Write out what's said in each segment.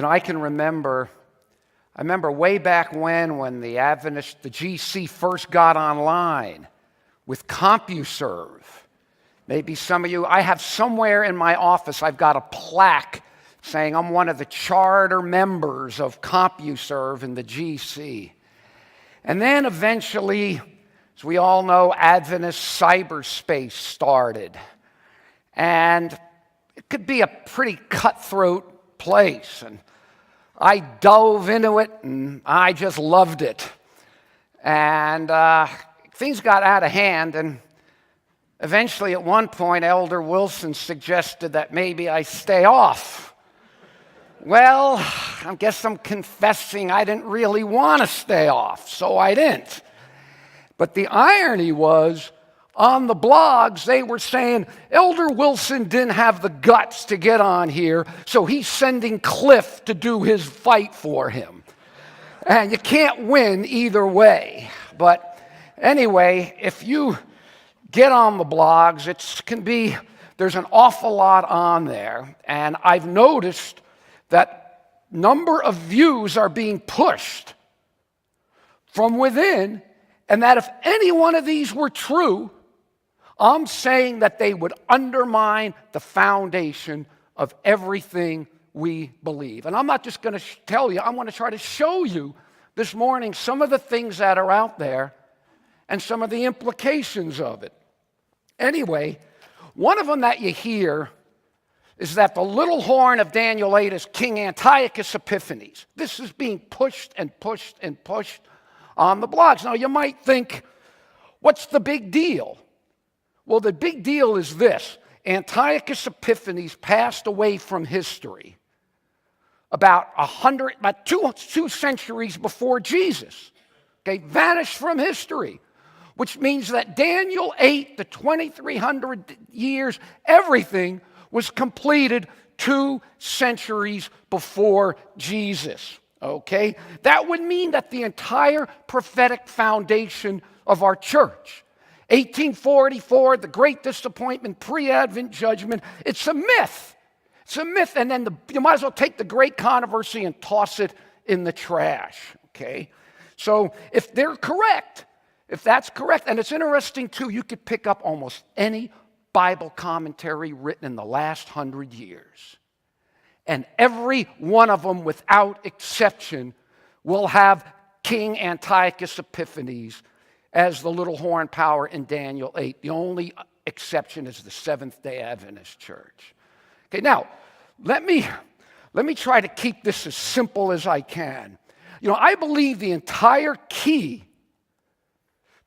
I remember way back when the Adventist, the GC first got online with CompuServe. Maybe some of you, I have somewhere in my office, I've got a plaque saying I'm one of the charter members of CompuServe in the GC. And then eventually, as we all know, Adventist cyberspace started. And it could be a pretty cutthroat place. And I dove into it, and I just loved it. And things got out of hand, and eventually at one point, Elder Wilson suggested that maybe I stay off. Well, I guess I'm confessing I didn't really want to stay off, so I didn't. But the irony was, on the blogs, they were saying Elder Wilson didn't have the guts to get on here, so he's sending Cliff to do his fight for him. And you can't win either way. But anyway, if you get on the blogs, there's an awful lot on there. And I've noticed that number of views are being pushed from within, and that if any one of these were true, I'm saying that they would undermine the foundation of everything we believe. And I'm not just going to tell you, I'm going to try to show you this morning some of the things that are out there and some of the implications of it. Anyway, one of them that you hear is that the little horn of Daniel 8 is King Antiochus Epiphanes. This is being pushed and pushed and pushed on the blogs. Now, you might think, what's the big deal? Well, the big deal is this. Antiochus Epiphanes passed away from history about two centuries before Jesus. Okay, vanished from history, which means that Daniel 8, the 2,300 years, everything was completed 2 centuries before Jesus. Okay, that would mean that the entire prophetic foundation of our church, 1844, the Great Disappointment, pre-Advent judgment, it's a myth. It's a myth, and then you might as well take the Great Controversy and toss it in the trash, okay? So if they're correct, if that's correct, and it's interesting too, you could pick up almost any Bible commentary written in the last 100 years, and every one of them, without exception, will have King Antiochus Epiphanes as the little horn power in Daniel 8. The only exception is the Seventh-day Adventist Church. Okay, now, let me try to keep this as simple as I can. I believe the entire key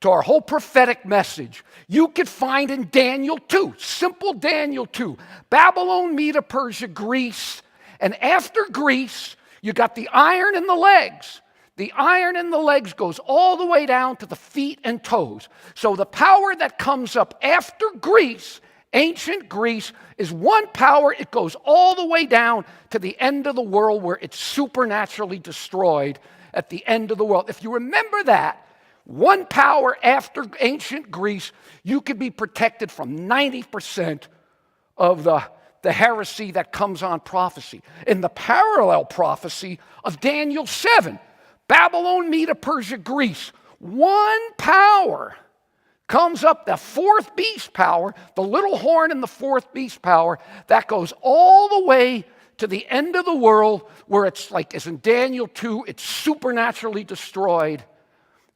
to our whole prophetic message you could find in Daniel 2, simple Daniel 2. Babylon, Media, Persia, Greece, and after Greece, you got the iron in the legs. The iron in the legs goes all the way down to the feet and toes. So the power that comes up after Greece, ancient Greece, is one power. It goes all the way down to the end of the world where it's supernaturally destroyed at the end of the world. If you remember that, one power after ancient Greece, you could be protected from 90% of the heresy that comes on prophecy. In the parallel prophecy of Daniel 7, Babylon, Media, Persia, Greece, one power comes up, the fourth beast power, the little horn in the fourth beast power, that goes all the way to the end of the world where it's like, as in Daniel 2, it's supernaturally destroyed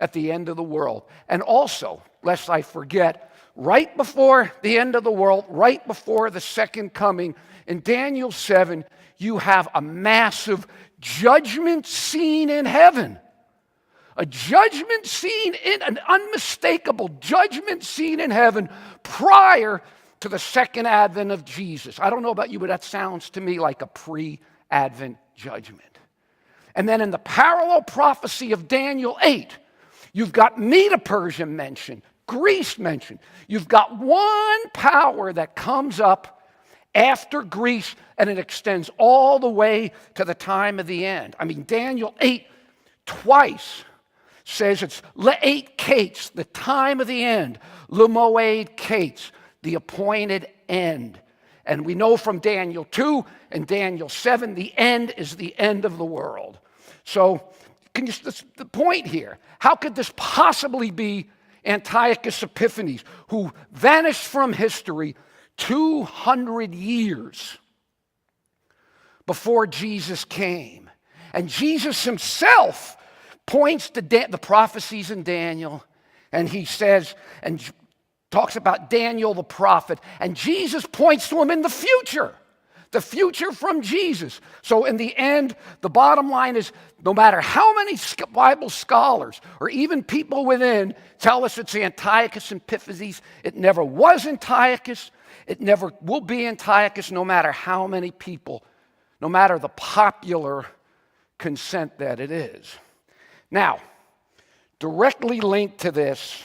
at the end of the world. And also, lest I forget, right before the end of the world, right before the second coming, in Daniel 7, you have a massive judgment scene in heaven. A judgment scene, an unmistakable judgment scene in heaven prior to the second advent of Jesus. I don't know about you, but that sounds to me like a pre-advent judgment. And then in the parallel prophecy of Daniel 8, you've got Media Persia mentioned, Greece mentioned. You've got one power that comes up after Greece, and it extends all the way to the time of the end. I mean, Daniel 8 twice says it's Le'et Kates, the time of the end, Le Moed Kates, the appointed end. And we know from Daniel 2 and Daniel 7, the end is the end of the world. So the point here, how could this possibly be Antiochus Epiphanes, who vanished from history 200 years before Jesus came? And Jesus himself points to the prophecies in Daniel, and he says, and talks about Daniel the prophet, and Jesus points to him in the future from Jesus. So in the end, the bottom line is, no matter how many Bible scholars or even people within tell us it's Antiochus Epiphanes, it never was Antiochus, it never will be Antiochus, no matter how many people, no matter the popular consent that it is. Now, directly linked to this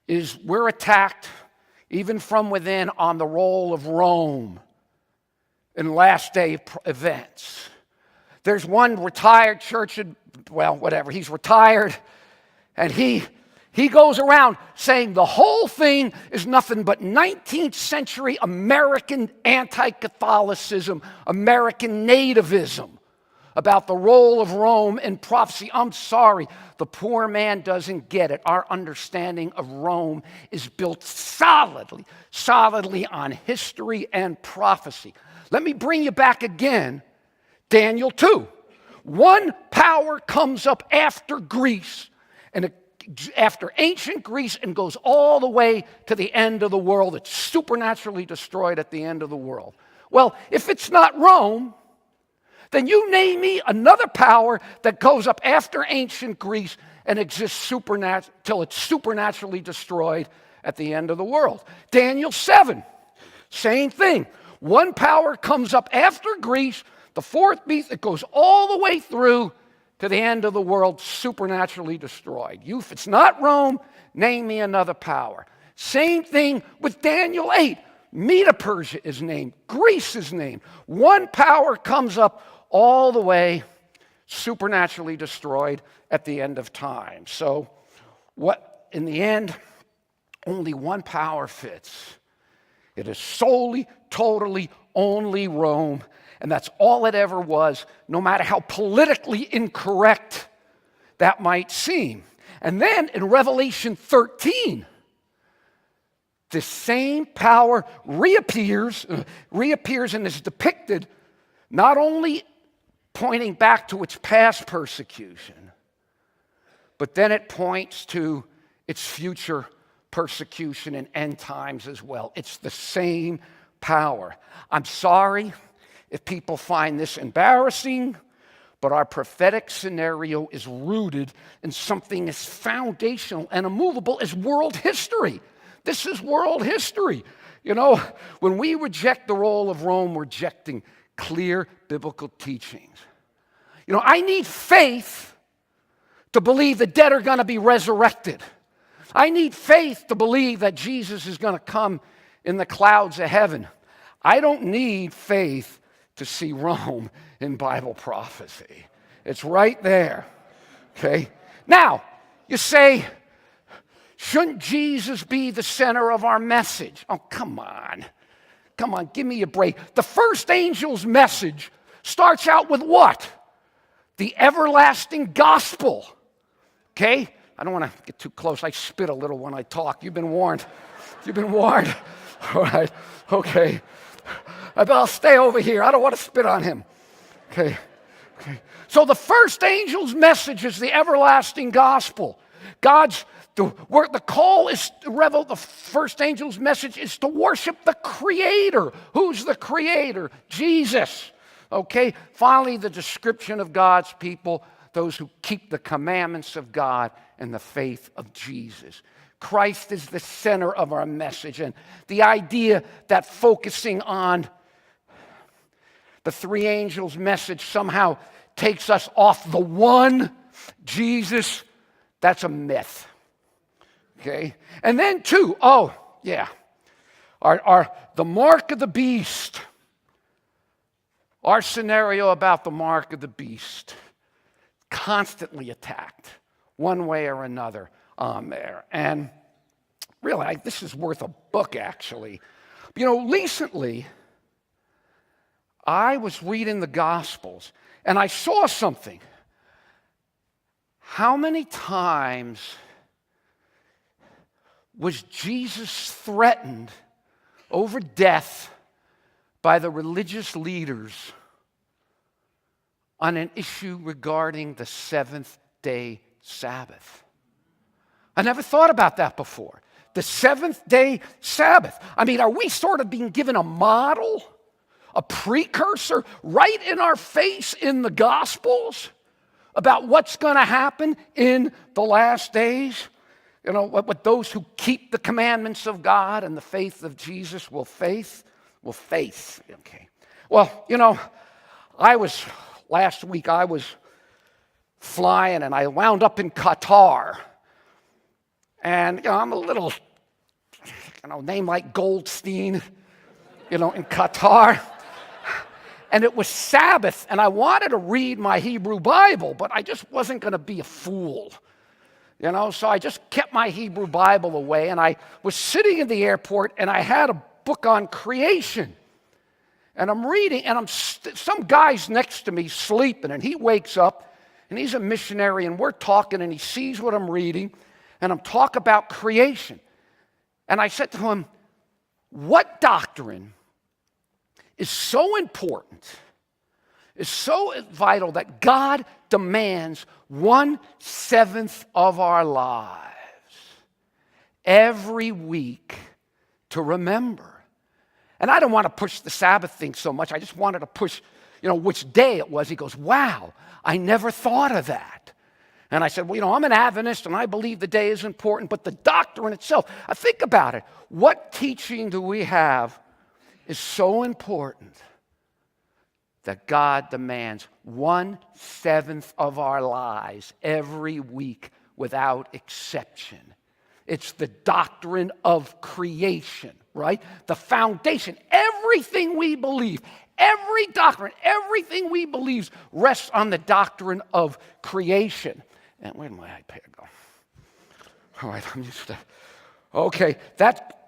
is we're attacked, even from within, on the role of Rome in last day events. There's one retired church, he's retired, and he goes around saying the whole thing is nothing but 19th century American anti-Catholicism, American nativism, about the role of Rome in prophecy. I'm sorry, the poor man doesn't get it. Our understanding of Rome is built solidly on history and prophecy. Let me bring you back again, Daniel 2. One power comes up after Greece, and after ancient Greece, and goes all the way to the end of the world. It's supernaturally destroyed at the end of the world. Well, if it's not Rome, then you name me another power that goes up after ancient Greece and exists till it's supernaturally destroyed at the end of the world. Daniel 7, same thing. One power comes up after Greece, the fourth beast, it goes all the way through to the end of the world, supernaturally destroyed. If it's not Rome, name me another power. Same thing with Daniel 8. Medo-Persia is named. Greece is named. One power comes up all the way, supernaturally destroyed at the end of time. So in the end, only one power fits. It is solely, totally, only Rome, and that's all it ever was, no matter how politically incorrect that might seem. And then in Revelation 13, the same power reappears and is depicted, not only pointing back to its past persecution, but then it points to its future persecution in end times as well. It's the same power. I'm sorry if people find this embarrassing, but our prophetic scenario is rooted in something as foundational and immovable as world history. This is world history. When we reject the role of Rome, we're rejecting clear biblical teachings. I need faith to believe the dead are going to be resurrected. I need faith to believe that Jesus is going to come in the clouds of heaven. I don't need faith to see Rome in Bible prophecy. It's right there. Okay? Now, you say, shouldn't Jesus be the center of our message? Oh, come on. Come on, give me a break. The first angel's message starts out with what? The everlasting gospel. Okay? I don't want to get too close. I spit a little when I talk. You've been warned. All right. Okay. I'll stay over here. I don't want to spit on him. Okay. So the first angel's message is the everlasting gospel. The call is the first angel's message is to worship the Creator. Who's the Creator? Jesus. Okay? Finally, the description of God's people, those who keep the commandments of God and the faith of Jesus. Christ is the center of our message, and the idea that focusing on the three angels' message somehow takes us off the one, Jesus, that's a myth. Okay? And then two, the mark of the beast. Our scenario about the mark of the beast, constantly attacked one way or another on there. And really, this is worth a book, actually. Recently, I was reading the Gospels, and I saw something. How many times was Jesus threatened over death by the religious leaders on an issue regarding the seventh-day Sabbath? I never thought about that before. The seventh-day Sabbath. Are we sort of being given a model, a precursor right in our face in the Gospels about what's going to happen in the last days? What those who keep the commandments of God and the faith of Jesus will face. Okay. Well, last week I was flying and I wound up in Qatar. And, I'm a little, name like Goldstein, in Qatar. And it was Sabbath, and I wanted to read my Hebrew Bible, but I just wasn't going to be a fool. So I just kept my Hebrew Bible away, and I was sitting in the airport, and I had a book on creation. And I'm reading, and some guy's next to me sleeping, and he wakes up, and he's a missionary, and we're talking, and he sees what I'm reading, and I'm talking about creation. And I said to him, what doctrine is so important, is so vital that God demands 1/7 of our lives every week to remember? And I don't want to push the Sabbath thing so much. I just wanted to push, which day it was. He goes, wow, I never thought of that. And I said, I'm an Adventist, and I believe the day is important, but the doctrine itself, I think about it. What teaching do we have is so important that God demands 1/7 of our lives every week without exception? It's the doctrine of creation, right? The foundation. Everything we believe, every doctrine, everything we believe rests on the doctrine of creation. And where did my iPad go? All right, okay,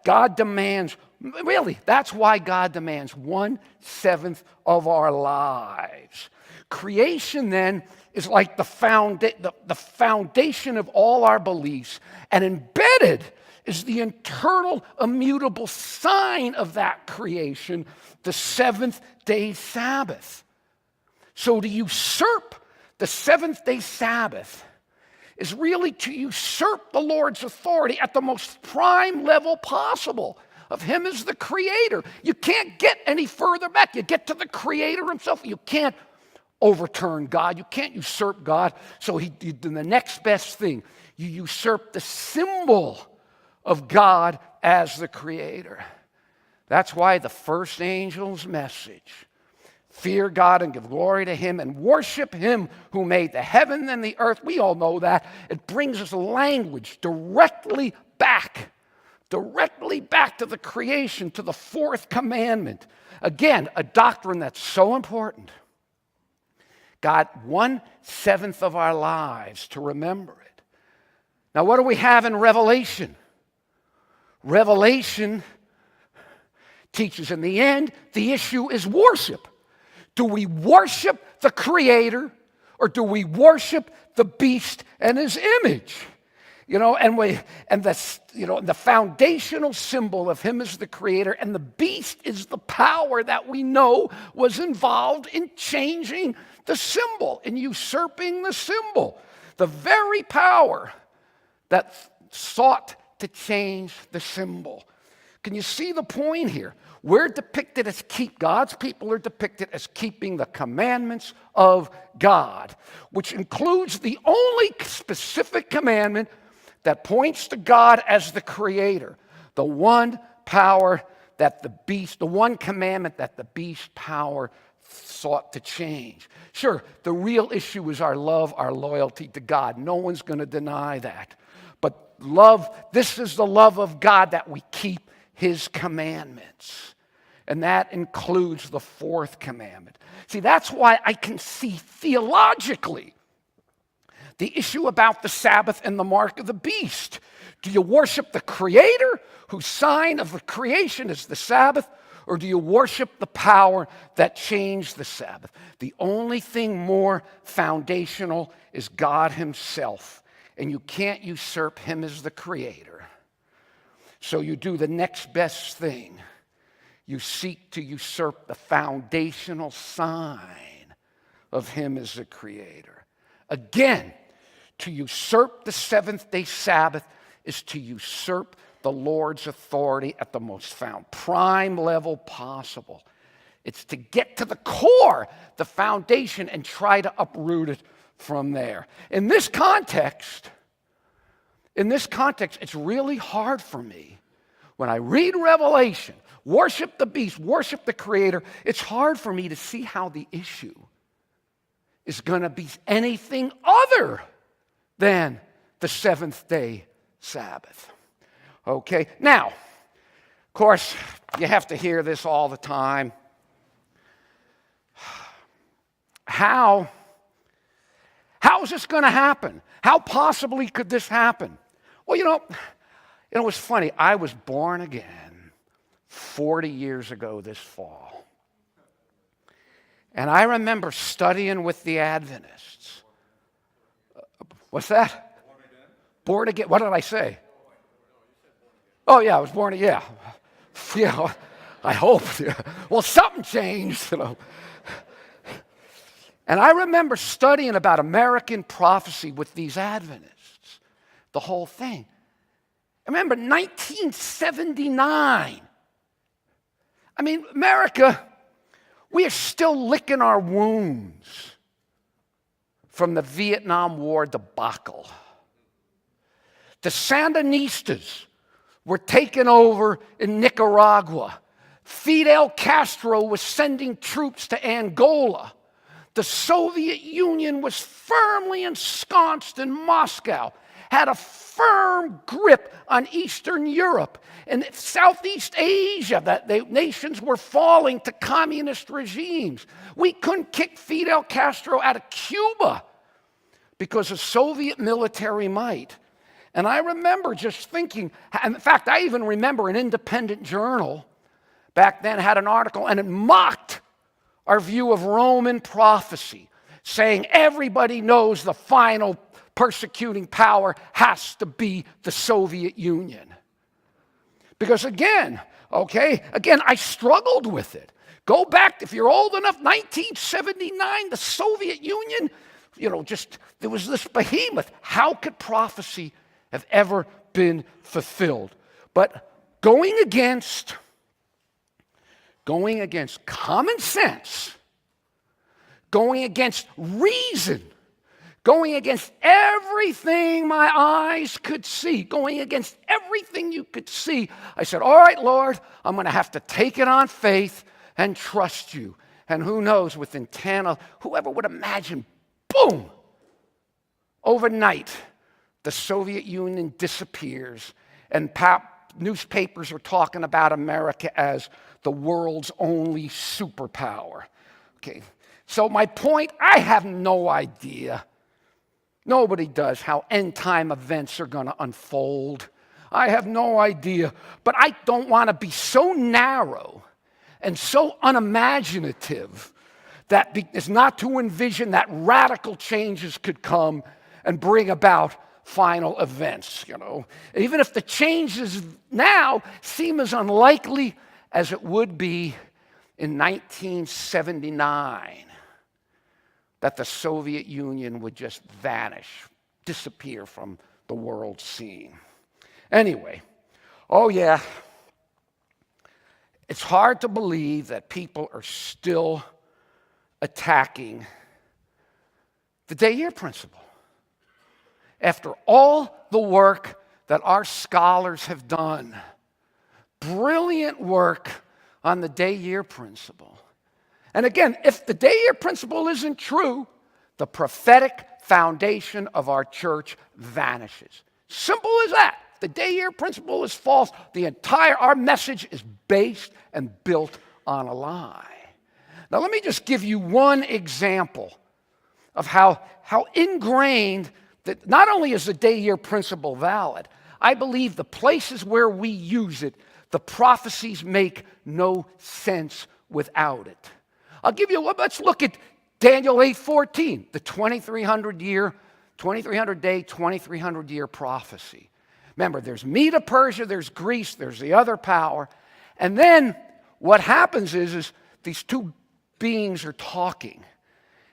God demands, really, that's why God demands 1/7 of our lives. Creation, then, is like the foundation of all our beliefs, and embedded is the eternal, immutable sign of that creation, the seventh-day Sabbath. So to usurp the seventh-day Sabbath is really to usurp the Lord's authority at the most prime level possible of Him as the Creator. You can't get any further back. You get to the Creator Himself. You can't overturn God. You can't usurp God. So you do the next best thing. You usurp the symbol of God as the Creator. That's why the first angel's message, fear God and give glory to Him and worship Him who made the heaven and the earth. We all know that. It brings us language directly back to the creation, to the fourth commandment. Again, a doctrine that's so important. God, 1/7 of our lives to remember it. Now, what do we have in Revelation? Revelation teaches in the end, the issue is worship. Do we worship the Creator, or do we worship the beast and his image? The foundational symbol of Him as the Creator, and the beast is the power that we know was involved in changing the symbol, in usurping the symbol. The very power that sought to change the symbol. Can you see the point here? We're depicted as God's people are depicted as keeping the commandments of God, which includes the only specific commandment that points to God as the Creator, the one power that the one commandment that the beast power sought to change. Sure, the real issue is our love, our loyalty to God. No one's going to deny that. But love, this is the love of God, that we keep His commandments. And that includes the fourth commandment. See, that's why I can see theologically the issue about the Sabbath and the mark of the beast. Do you worship the Creator, whose sign of the creation is the Sabbath, or do you worship the power that changed the Sabbath? The only thing more foundational is God himself, and you can't usurp him as the Creator. So you do the next best thing. You seek to usurp the foundational sign of him as the Creator. Again, to usurp the seventh-day Sabbath is to usurp the Lord's authority at the most prime level possible. It's to get to the core, the foundation, and try to uproot it from there. In this context, it's really hard for me when I read Revelation, worship the beast, worship the Creator. It's hard for me to see how the issue is going to be anything other than the seventh-day Sabbath. Okay, now, of course, you have to hear this all the time. How is this going to happen? How possibly could this happen? Well, it was funny. I was born again 40 years ago this fall. And I remember studying with the Adventists. What's that? Born again. What did I say? Oh, yeah, I was born again. Yeah, I hope. Well, something changed, And I remember studying about American prophecy with these Adventists, the whole thing. I remember 1979. I mean, America, we are still licking our wounds from the Vietnam War debacle. The Sandinistas were taken over in Nicaragua. Fidel Castro was sending troops to Angola. The Soviet Union was firmly ensconced in Moscow, had a firm grip on Eastern Europe. And Southeast Asia, that the nations were falling to communist regimes. We couldn't kick Fidel Castro out of Cuba because of Soviet military might. And I remember just thinking, in fact, I even remember an independent journal back then had an article, and it mocked our view of Roman prophecy, saying everybody knows the final persecuting power has to be the Soviet Union. Because again, I struggled with it. Go back, if you're old enough, 1979, the Soviet Union, there was this behemoth. How could prophecy have ever been fulfilled? But going against common sense, going against reason, going against everything my eyes could see, going against everything you could see, I said, all right, Lord, I'm going to have to take it on faith and trust you. And who knows, within 10, whoever would imagine, boom, overnight, the Soviet Union disappears, and newspapers are talking about America as the world's only superpower. Okay, so my point, I have no idea. Nobody does how end-time events are going to unfold. I have no idea. But I don't want to be so narrow and so unimaginative that is not to envision that radical changes could come and bring about final events, Even if the changes now seem as unlikely as it would be in 1979, that the Soviet Union would just vanish, disappear from the world scene. Anyway, it's hard to believe that people are still attacking the day-year principle. After all the work that our scholars have done, brilliant work on the day-year principle. And again, if the day-year principle isn't true, the prophetic foundation of our church vanishes. Simple as that. The day-year principle is false. Our message is based and built on a lie. Now let me just give you one example of how ingrained that not only is the day-year principle valid, I believe the places where we use it, the prophecies make no sense without it. I'll give you, let's look at Daniel 8:14, the 2300 day, 2300 year prophecy. Remember, there's Medo Persia, there's Greece, there's the other power. And then what happens is these two beings are talking.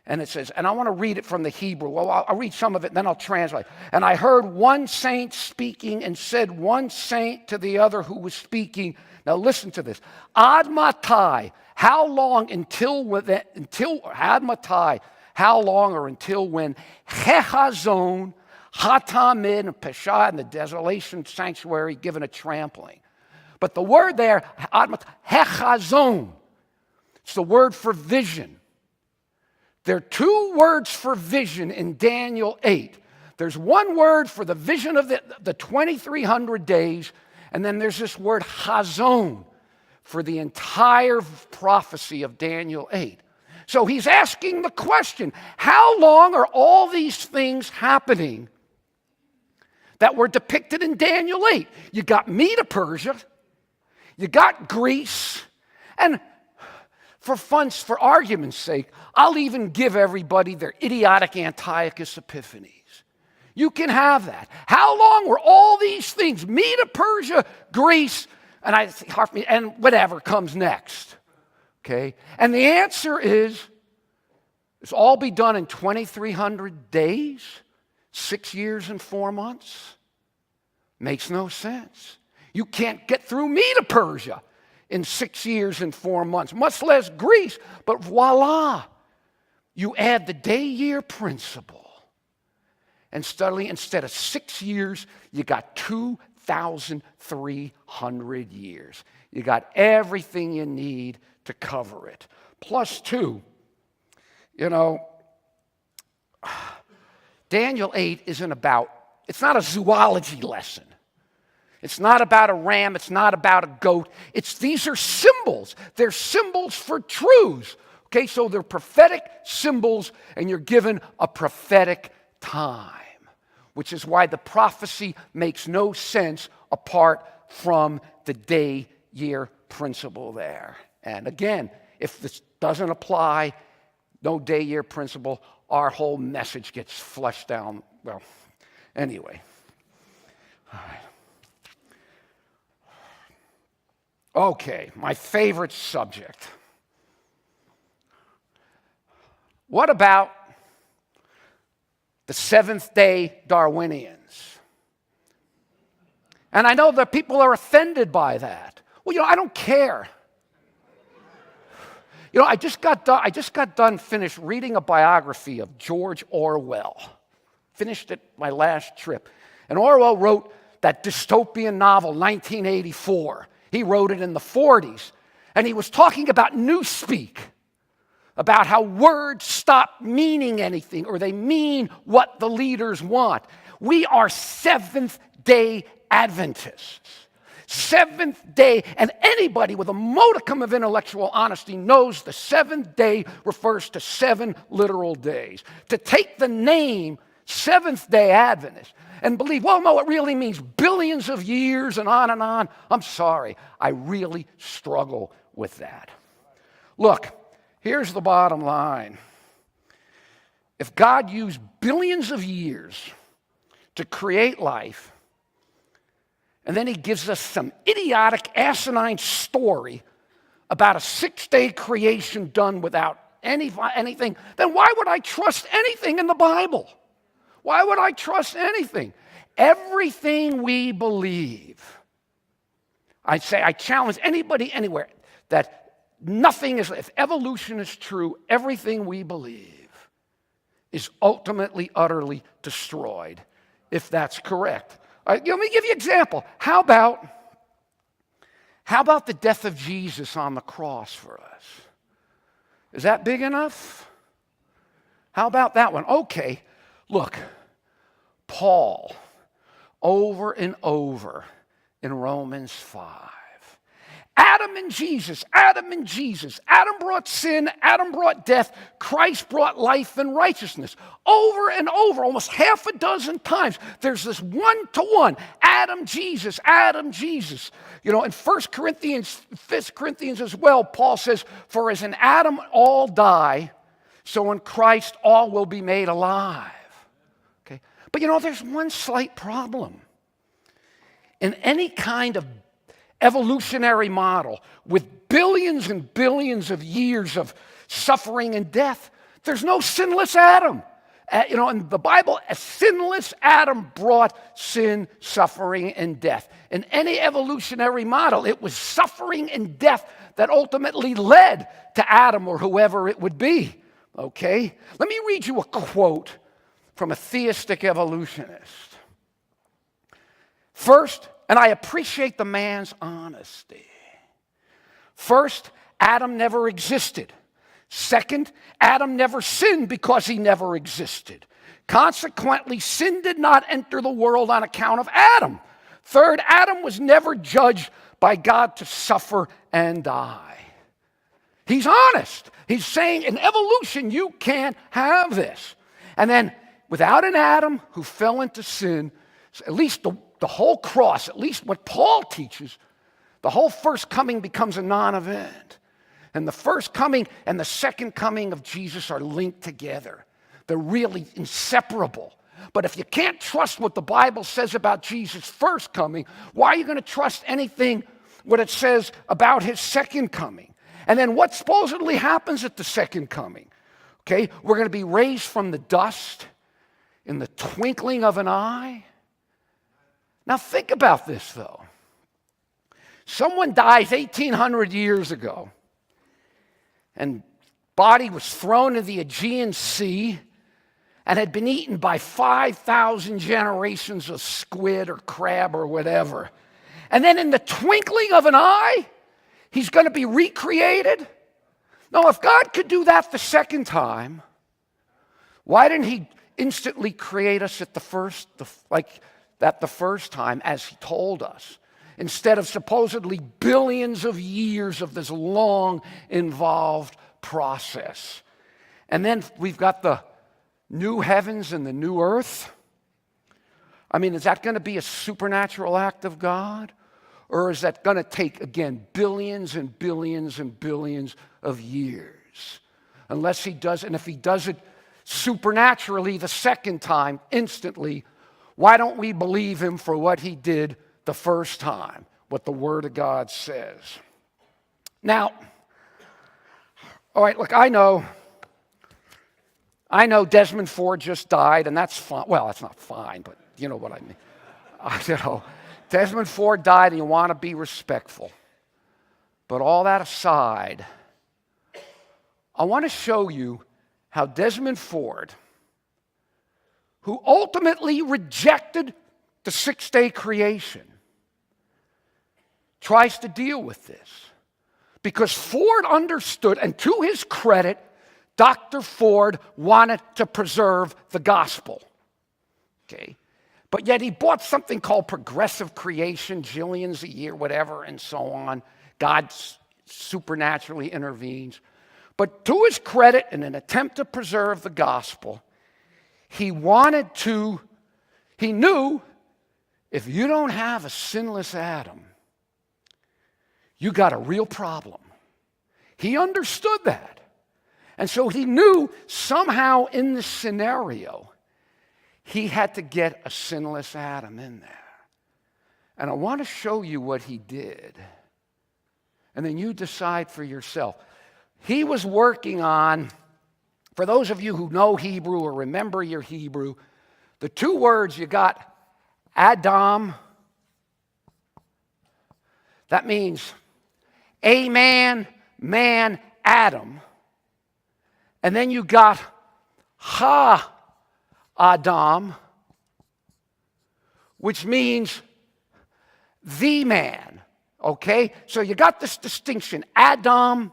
And it says, and I want to read it from the Hebrew. Well, I'll read some of it, and then I'll translate. And I heard one saint speaking and said one saint to the other who was speaking. Now listen to this. Ad matai, how long until ad matai, how long or until when Hechazon, Hatamid, and Pesha, and the desolation sanctuary given a trampling. But the word there, Hechazon, it's the word for vision. There are two words for vision in Daniel 8. There's one word for the vision of the 2300 days, and then there's this word Hazon for the entire prophecy of Daniel 8. So he's asking the question, how long are all these things happening that were depicted in Daniel 8? You got Medo Persia, you got Greece, and for argument's sake, I'll even give everybody their idiotic Antiochus Epiphanes. You can have that. How long were all these things? Medo Persia, Greece, and whatever comes next. Okay? And the answer is, it's all be done in 2,300 days, 6 years and 4 months. Makes no sense. You can't get through Medo Persia in 6 years and 4 months, much less Greece. But voila, you add the day-year principle. And suddenly, instead of 6 years, you got 2,300 years. You got everything you need to cover it. Plus 2, Daniel 8 isn't about, it's not a zoology lesson. It's not about a ram. It's not about a goat. These are symbols. They're symbols for truths. Okay, so they're prophetic symbols, and you're given a prophetic time, which is why the prophecy makes no sense apart from the day-year principle there. And again, if this doesn't apply, no day-year principle, our whole message gets flushed down. Well, anyway. All right. Okay, my favorite subject. What about the Seventh-day Darwinians? And I know that people are offended by that. Well, I don't care. I just got done finished reading a biography of George Orwell. Finished it my last trip. And Orwell wrote that dystopian novel, 1984. He wrote it in the 40s. And he was talking about newspeak, about how words stop meaning anything, or they mean what the leaders want. We are Seventh-day Adventists. Seventh day, and anybody with a modicum of intellectual honesty knows the seventh day refers to 7 literal days. To take the name Seventh-day Adventist and believe, well, no, it really means billions of years and on, I'm sorry. I really struggle with that. Look, here's the bottom line. If God used billions of years to create life, and then he gives us some idiotic, asinine story about a 6-day creation done without anything, then why would I trust anything in the Bible? Why would I trust anything? Everything we believe, I challenge anybody anywhere that nothing is, if evolution is true, everything we believe is ultimately, utterly destroyed, if that's correct. Let me give you an example. How about the death of Jesus on the cross for us? Is that big enough? How about that one? Okay, look, Paul, over and over in Romans 5, Adam and Jesus, Adam and Jesus. Adam brought sin, Adam brought death, Christ brought life and righteousness. Over and over, almost half a dozen times, there's this one-to-one, Adam, Jesus, Adam, Jesus. You know, in 1 Corinthians, 5 Corinthians as well, Paul says, for as in Adam all die, so in Christ all will be made alive. Okay? But you know, there's one slight problem. In any kind of evolutionary model with billions and billions of years of suffering and death, there's no sinless Adam. You know, in the Bible, a sinless Adam brought sin, suffering, and death. In any evolutionary model, it was suffering and death that ultimately led to Adam or whoever it would be. Okay? Let me read you a quote from a theistic evolutionist. First, and I appreciate the man's honesty. First, Adam never existed. Second, Adam never sinned because he never existed. Consequently, sin did not enter the world on account of Adam. Third, Adam was never judged by God to suffer and die. He's honest. He's saying in evolution, you can't have this. And then, without an Adam who fell into sin, at least the whole cross, at least what Paul teaches, the whole first coming becomes a non-event. And the first coming and the second coming of Jesus are linked together. They're really inseparable. But if you can't trust what the Bible says about Jesus' first coming, why are you going to trust anything what it says about his second coming? And then what supposedly happens at the second coming? Okay, we're going to be raised from the dust in the twinkling of an eye. Now think about this, though. Someone dies 1,800 years ago, and body was thrown into the Aegean Sea and had been eaten by 5,000 generations of squid or crab or whatever. And then in the twinkling of an eye, he's going to be recreated? Now, if God could do that the second time, why didn't he instantly create us at the first time, as he told us, instead of supposedly billions of years of this long, involved process? And then we've got the new heavens and the new earth. I mean, is that going to be a supernatural act of God? Or is that going to take, again, billions and billions and billions of years? Unless he does, and if he does it supernaturally the second time, instantly, why don't we believe him for what he did the first time, what the Word of God says? Now, all right, look, I know Desmond Ford just died, and that's fine. Well, that's not fine, but you know what I mean. Desmond Ford died, and you want to be respectful. But all that aside, I want to show you how Desmond Ford, who ultimately rejected the six-day creation, tries to deal with this. Because Ford understood, and to his credit, Dr. Ford wanted to preserve the gospel. Okay? But yet he bought something called progressive creation, jillions a year, whatever, and so on. God supernaturally intervenes. But to his credit, in an attempt to preserve the gospel, he knew if you don't have a sinless Adam, you got a real problem. He understood that. And so he knew somehow in this scenario, he had to get a sinless Adam in there. And I want to show you what he did. And then you decide for yourself. He was working on, for those of you who know Hebrew or remember your Hebrew, the two words you got, Adam, that means a man, Adam. And then you got Ha-Adam, which means the man, okay? So you got this distinction, Adam,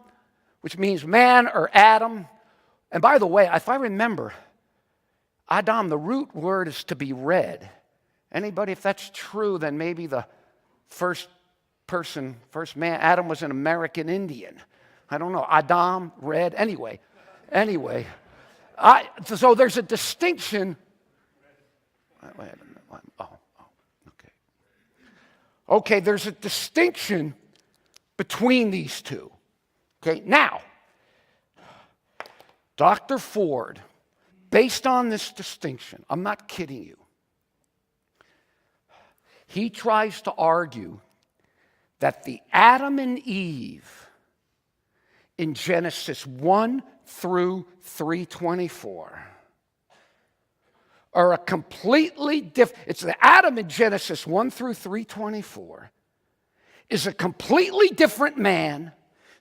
which means man or Adam. And by the way, if I remember, Adam, the root word is to be read. Anybody, if that's true, then maybe the first first man, Adam was an American Indian. I don't know, Adam, red, anyway. So there's a distinction. Wait a minute. Okay. Okay, there's a distinction between these two. Okay, now, Dr. Ford, based on this distinction, I'm not kidding you, he tries to argue that the Adam and Eve in Genesis 1 through 3:24 are a completely different, it's the Adam in Genesis 1 through 3:24 is a completely different man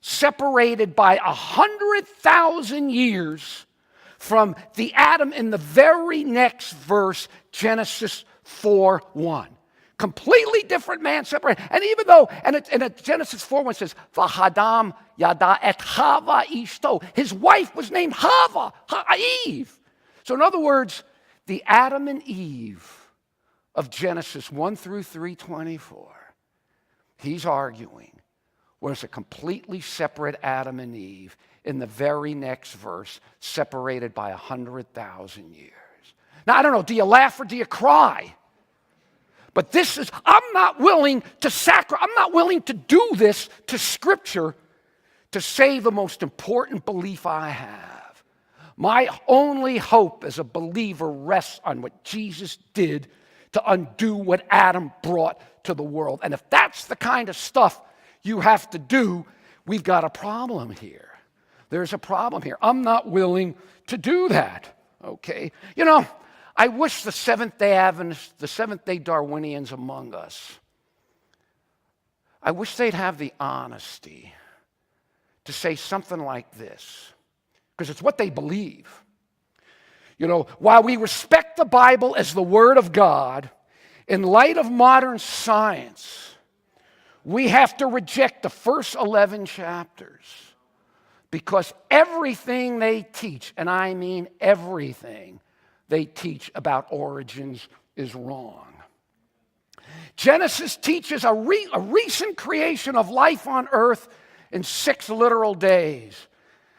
separated by 100,000 years from the Adam in the very next verse, Genesis 4:1. Completely different man separated. And even though, and Genesis 4:1 says, V'hadam yada et Hava ishto. His wife was named Hava, Eve. So in other words, the Adam and Eve of Genesis 1 through 3:24, he's arguing, was a completely separate Adam and Eve in the very next verse, separated by 100,000 years. Now, I don't know, do you laugh or do you cry? But this is, I'm not willing to do this to Scripture to save the most important belief I have. My only hope as a believer rests on what Jesus did to undo what Adam brought to the world. And if that's the kind of stuff you have to do, we've got a problem here. There's a problem here. I'm not willing to do that, okay? You know, I wish the Seventh-day Adventists, the Seventh-day Darwinians among us, I wish they'd have the honesty to say something like this, because it's what they believe. You know, while we respect the Bible as the Word of God, in light of modern science, we have to reject the first 11 chapters, because everything they teach, and I mean everything they teach about origins, is wrong. Genesis teaches a recent creation of life on earth in 6 literal days.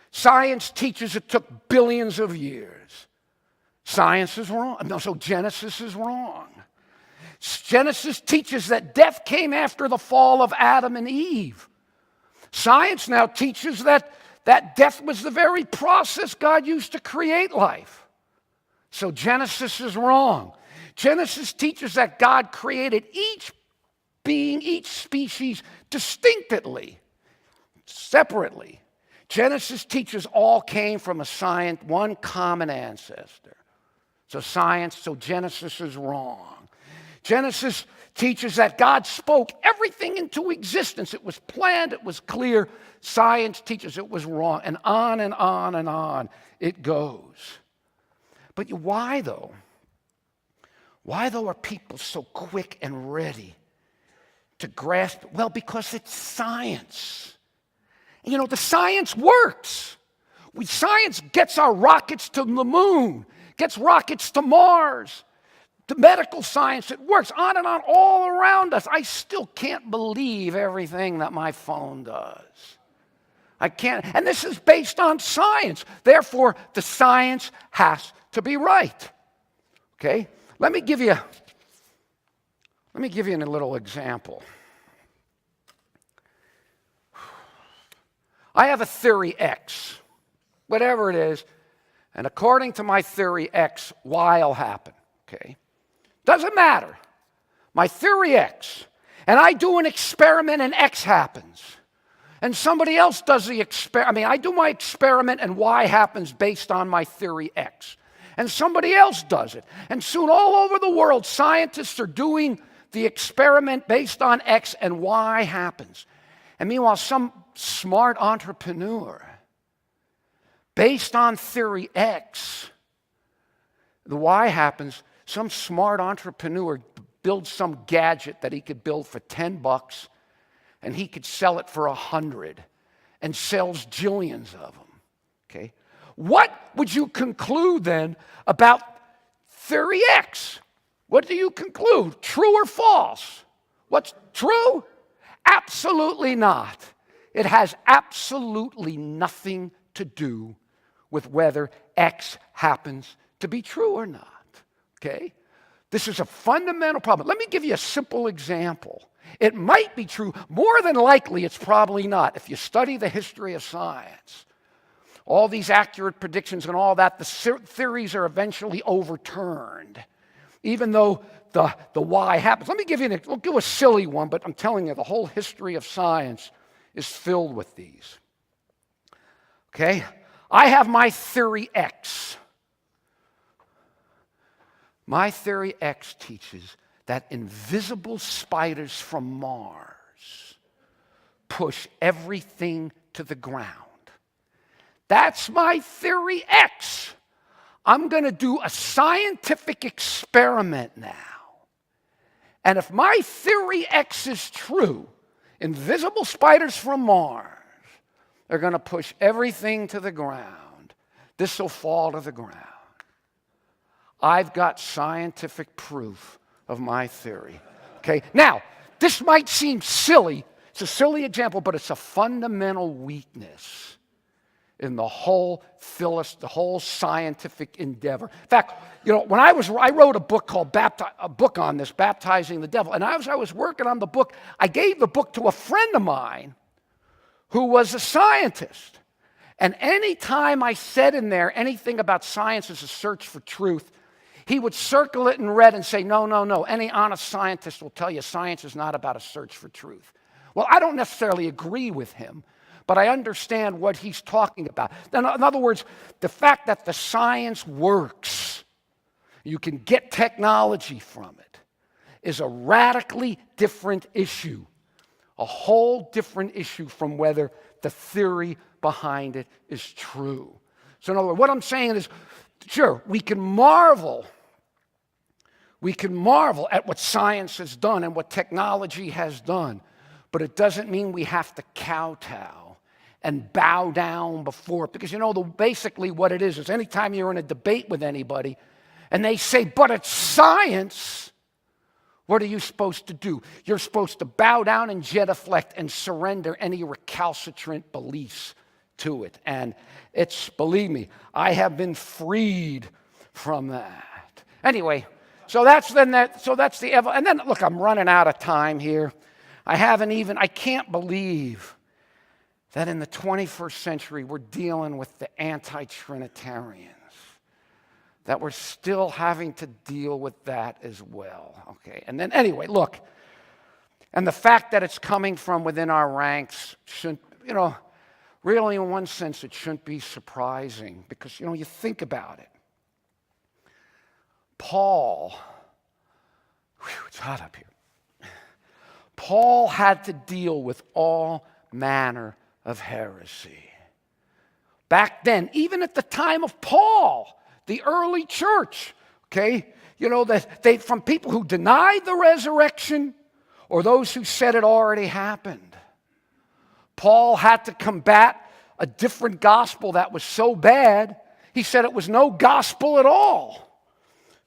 Science teaches it took billions of years. Science is wrong. No, so Genesis is wrong. Genesis teaches that death came after the fall of Adam and Eve. Science now teaches that death was the very process God used to create life. So Genesis is wrong. Genesis teaches that God created each being, each species distinctly, separately. Genesis teaches all came from one common ancestor. So Genesis is wrong. Genesis teaches that God spoke everything into existence. It was planned, it was clear. Science teaches it was wrong, and on and on and on it goes. But why though? Why though are people so quick and ready to grasp? Well, because it's science. You know, the science works. Science gets our rockets to the moon, gets rockets to Mars. The medical science, it works on and on all around us. I still can't believe everything that my phone does. I can't, and this is based on science. Therefore, the science has to be right. Okay? Let me give you a little example. I have a theory X, whatever it is, and according to my theory X, Y will happen. Okay? Doesn't matter. My theory X, and I do an experiment and X happens. And somebody else does the experiment. I do my experiment and Y happens based on my theory X. And somebody else does it. And soon all over the world, scientists are doing the experiment based on X and Y happens. And meanwhile, some smart entrepreneur, based on theory X, the Y happens, some smart entrepreneur builds some gadget that he could build for $10 and he could sell it for 100 and sells jillions of them. Okay? What would you conclude then about theory X? What do you conclude? True or false? What's true? Absolutely not. It has absolutely nothing to do with whether X happens to be true or not. Okay? This is a fundamental problem. Let me give you a simple example. It might be true. More than likely, it's probably not. If you study the history of science, all these accurate predictions and all that, the theories are eventually overturned, even though the why happens. Let me give you we'll do a silly one, but I'm telling you, the whole history of science is filled with these. Okay? I have my theory X. My theory X teaches that invisible spiders from Mars push everything to the ground. That's my theory X. I'm going to do a scientific experiment now. And if my theory X is true, invisible spiders from Mars are going to push everything to the ground. This will fall to the ground. I've got scientific proof of my theory. Okay? Now, this might seem silly. It's a silly example, but it's a fundamental weakness in the whole scientific endeavor. In fact, when I wrote a book called on this, Baptizing the Devil. And as I was working on the book, I gave the book to a friend of mine who was a scientist. And any time I said in there anything about science as a search for truth, he would circle it in red and say, no. Any honest scientist will tell you science is not about a search for truth. Well, I don't necessarily agree with him, but I understand what he's talking about. In other words, the fact that the science works, you can get technology from it, is a radically different issue, a whole different issue from whether the theory behind it is true. So in other words, what I'm saying is, sure, we can marvel at what science has done and what technology has done, but it doesn't mean we have to kowtow and bow down before it. Because basically what it is anytime you're in a debate with anybody and they say, but it's science, what are you supposed to do? You're supposed to bow down and genuflect and surrender any recalcitrant beliefs to it. And believe me, I have been freed from that. Anyway, so that's the and then look, I'm running out of time here. I can't believe that in the 21st century we're dealing with the anti-Trinitarians, that we're still having to deal with that as well. Okay, and then anyway, look, and the fact that it's coming from within our ranks shouldn't, really in one sense it shouldn't be surprising because, you think about it. Paul, it's hot up here. Paul had to deal with all manner of heresy. Back then, even at the time of Paul, the early church, okay, from people who denied the resurrection or those who said it already happened. Paul had to combat a different gospel that was so bad, he said it was no gospel at all.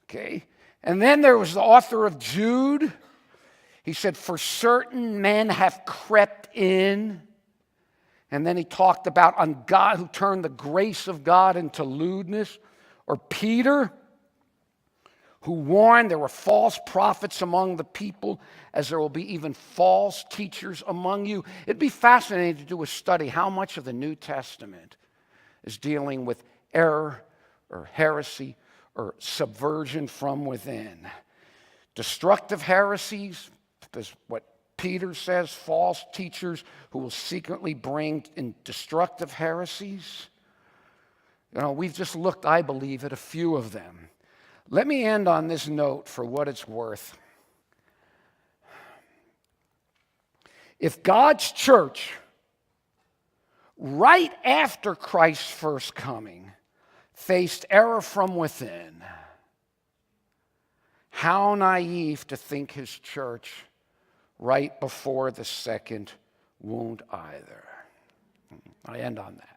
Okay? And then there was the author of Jude. He said, for certain men have crept in. And then he talked about on God who turned the grace of God into lewdness. Or Peter, who warned there were false prophets among the people, as there will be even false teachers among you. It'd be fascinating to do a study how much of the New Testament is dealing with error or heresy or subversion from within. Destructive heresies, is what Peter says, false teachers who will secretly bring in destructive heresies. We've just looked, I believe, at a few of them. Let me end on this note for what it's worth. If God's church, right after Christ's first coming, faced error from within, how naive to think his church right before the second won't either. I end on that.